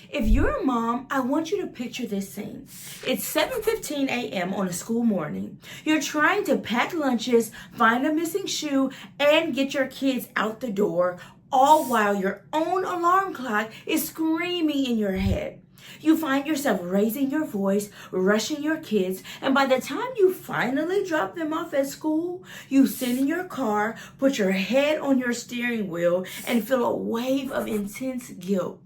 If you're a mom, I want you to picture this scene. It's 7:15 a.m. on a school morning. You're trying to pack lunches, find a missing shoe, and get your kids out the door, all while your own alarm clock is screaming in your head. You find yourself raising your voice, rushing your kids, and by the time you finally drop them off at school, you sit in your car, put your head on your steering wheel, and feel a wave of intense guilt.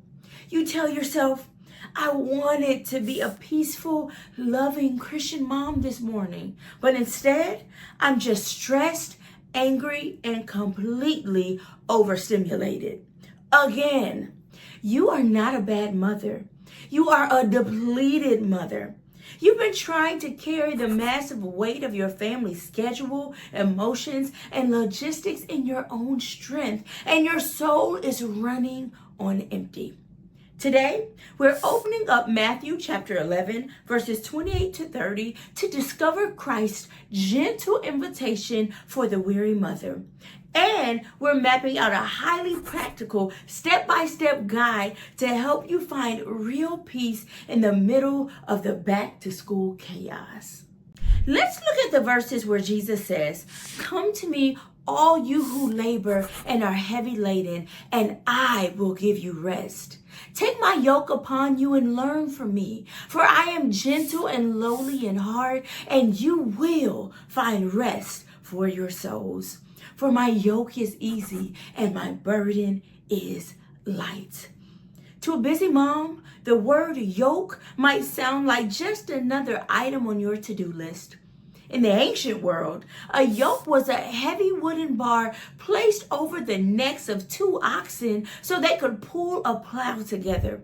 You tell yourself, I wanted to be a peaceful, loving Christian mom this morning, but instead, I'm just stressed, angry, and completely overstimulated. Again, you are not a bad mother. You are a depleted mother. You've been trying to carry the massive weight of your family's schedule, emotions, and logistics in your own strength, and your soul is running on empty. Today, we're opening up Matthew chapter 11, verses 28 to 30 to discover Christ's gentle invitation for the weary mother. And we're mapping out a highly practical step-by-step guide to help you find real peace in the middle of the back-to-school chaos. Let's look at the verses where Jesus says, "Come to me, all you who labor and are heavy laden, and I will give you rest. Take my yoke upon you and learn from me, for I am gentle and lowly in heart, and you will find rest for your souls. For my yoke is easy and my burden is light." To a busy mom, the word yoke might sound like just another item on your to-do list. In the ancient world, a yoke was a heavy wooden bar placed over the necks of two oxen so they could pull a plow together.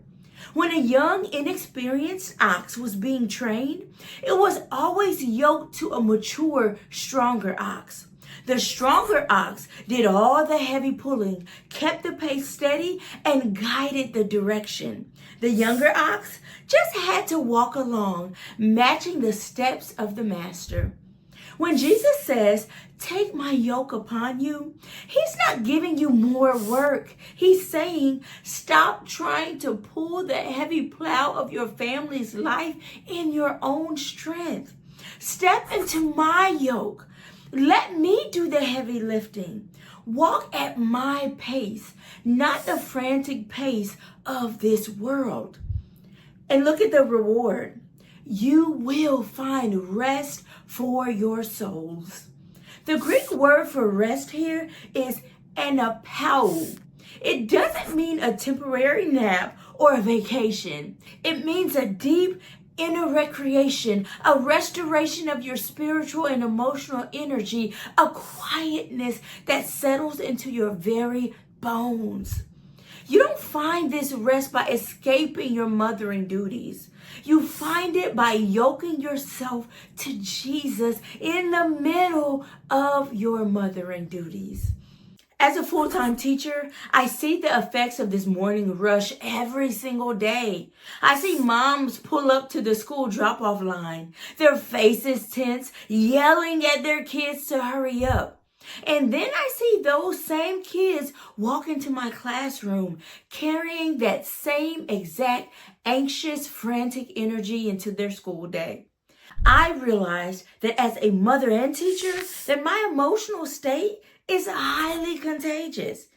When a young, inexperienced ox was being trained, it was always yoked to a mature, stronger ox. The stronger ox did all the heavy pulling, kept the pace steady, and guided the direction. The younger ox just had to walk along, matching the steps of the master. When Jesus says, "Take my yoke upon you," he's not giving you more work. He's saying, stop trying to pull the heavy plow of your family's life in your own strength. Step into my yoke. Let me do the heavy lifting. Walk at my pace, not the frantic pace of this world. And look at the reward. You will find rest for your souls. The Greek word for rest here is anapau. It doesn't mean a temporary nap or a vacation. It means a deep inner recreation, a restoration of your spiritual and emotional energy, a quietness that settles into your very bones. You don't find this rest by escaping your mothering duties. You find it by yoking yourself to Jesus in the middle of your mothering duties. As a full-time teacher, I see the effects of this morning rush every single day. I see moms pull up to the school drop-off line, their faces tense, yelling at their kids to hurry up. And then I see those same kids walk into my classroom carrying that same exact anxious, frantic energy into their school day. I realized that as a mother and teacher, that my emotional state is highly contagious.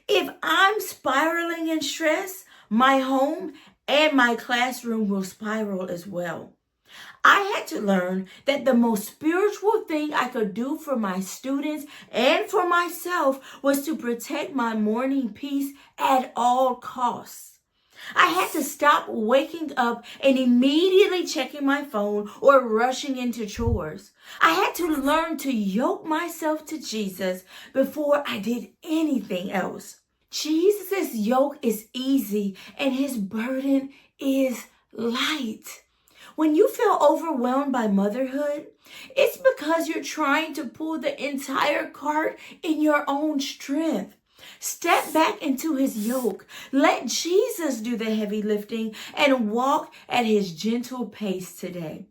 If I'm spiraling in stress, my home and my classroom will spiral as well. I had to learn that the most spiritual thing I could do for my students and for myself was to protect my morning peace at all costs. I had to stop waking up and immediately checking my phone or rushing into chores. I had to learn to yoke myself to Jesus before I did anything else. Jesus' yoke is easy and his burden is light. When you feel overwhelmed by motherhood, it's because you're trying to pull the entire cart in your own strength. Step back into his yoke. Let Jesus do the heavy lifting and walk at his gentle pace today.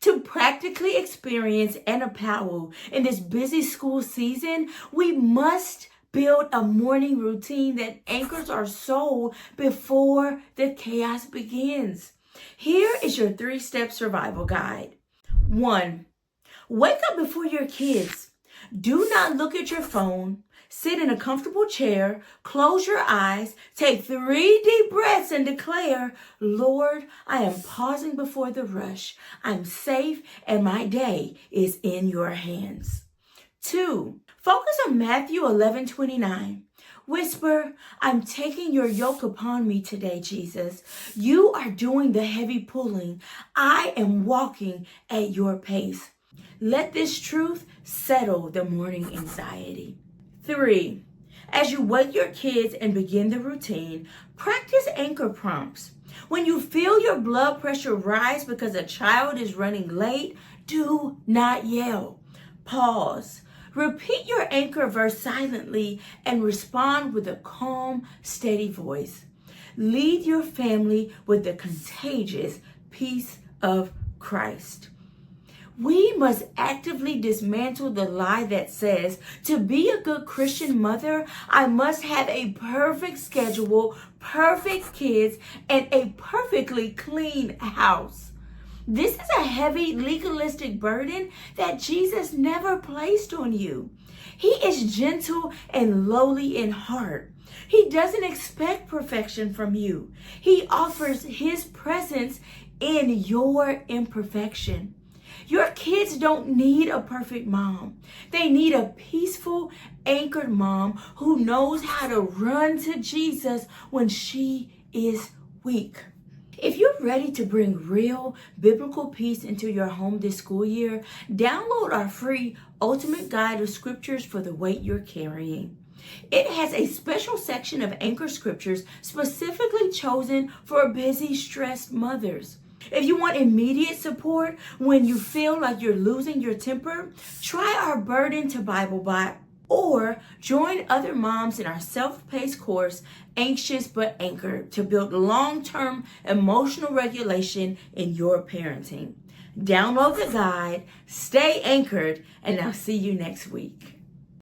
To practically experience anapau in this busy school season, we must Build a morning routine that anchors our soul before the chaos begins. Here is your 3-step survival guide. 1. Wake up before your kids. Do not look at your phone. Sit in a comfortable chair, close your eyes, take 3 deep breaths and declare, Lord, I am pausing before the rush. I'm safe and my day is in your hands. 2. Focus on Matthew 11:29. Whisper, I'm taking your yoke upon me today, Jesus. You are doing the heavy pulling. I am walking at your pace. Let this truth settle the morning anxiety. 3. As you wake your kids and begin the routine, practice anchor prompts. When you feel your blood pressure rise because a child is running late, do not yell. Pause. Repeat your anchor verse silently and respond with a calm, steady voice. Lead your family with the contagious peace of Christ. We must actively dismantle the lie that says, to be a good Christian mother, I must have a perfect schedule, perfect kids, and a perfectly clean house. This is a heavy legalistic burden that Jesus never placed on you. He is gentle and lowly in heart. He doesn't expect perfection from you. He offers his presence in your imperfection. Your kids don't need a perfect mom. They need a peaceful, anchored mom who knows how to run to Jesus when she is weak. If you're ready to bring real biblical peace into your home this school year, download our free Ultimate Guide of Scriptures for the Weight You're Carrying. It has a special section of anchor scriptures specifically chosen for busy, stressed mothers. If you want immediate support when you feel like you're losing your temper, try our Burden to Bible Bot or join other moms in our self-paced course, Anxious but Anchored, to build long-term emotional regulation in your parenting. Download the guide, stay anchored, and I'll see you next week.